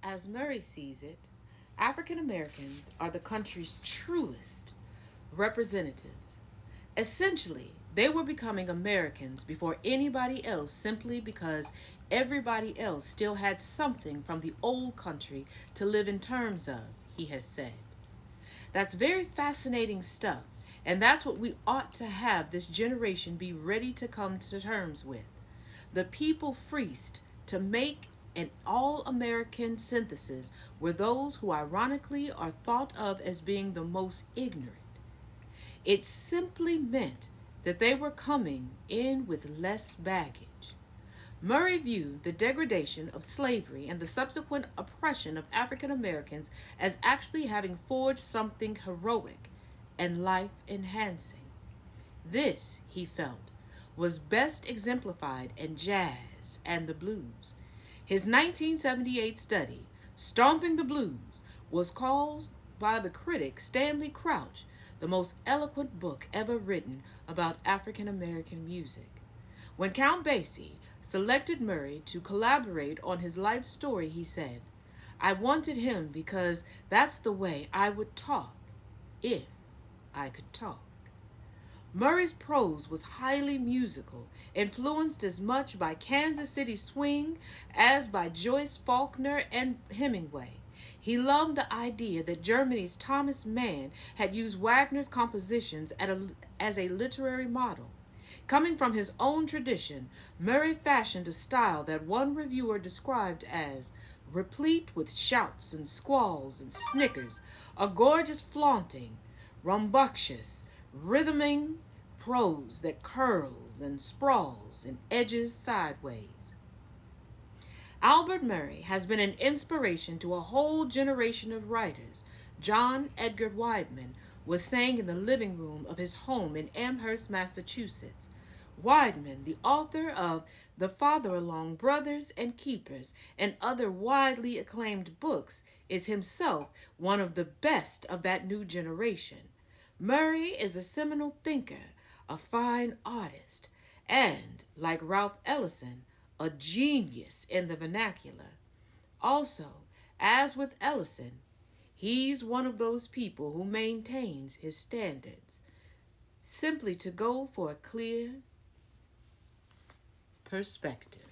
As Murray sees it, African Americans are the country's truest representatives. Essentially, they were becoming Americans before anybody else simply because everybody else still had something from the old country to live in terms of, he has said. That's very fascinating stuff, and that's what we ought to have this generation be ready to come to terms with. The people freest to make an all American synthesis were those who ironically are thought of as being the most ignorant. It simply meant that they were coming in with less baggage. Murray viewed the degradation of slavery and the subsequent oppression of African Americans as actually having forged something heroic and life enhancing. This, he felt, was best exemplified in jazz and the blues. His 1978 study, Stomping the Blues, was called by the critic Stanley Crouch the most eloquent book ever written about African American music. When Count Basie selected Murray to collaborate on his life story, he said, "I wanted him because that's the way I would talk, if I could talk." Murray's prose was highly musical, influenced as much by Kansas City swing as by Joyce Faulkner and Hemingway. He loved the idea that Germany's Thomas Mann had used Wagner's compositions as a literary model. Coming from his own tradition, Murray fashioned a style that one reviewer described as replete with shouts and squalls and snickers, a gorgeous flaunting, rambunctious, rhythming prose that curls and sprawls and edges sideways. Albert Murray has been an inspiration to a whole generation of writers. John Edgar Wideman was saying in the living room of his home in Amherst, Massachusetts. Wideman, the author of The Father-Along Brothers and Keepers and other widely acclaimed books, is himself one of the best of that new generation. Murray is a seminal thinker, a fine artist, and, like Ralph Ellison, a genius in the vernacular. Also, as with Ellison, he's one of those people who maintains his standards, simply to go for a clear perspective.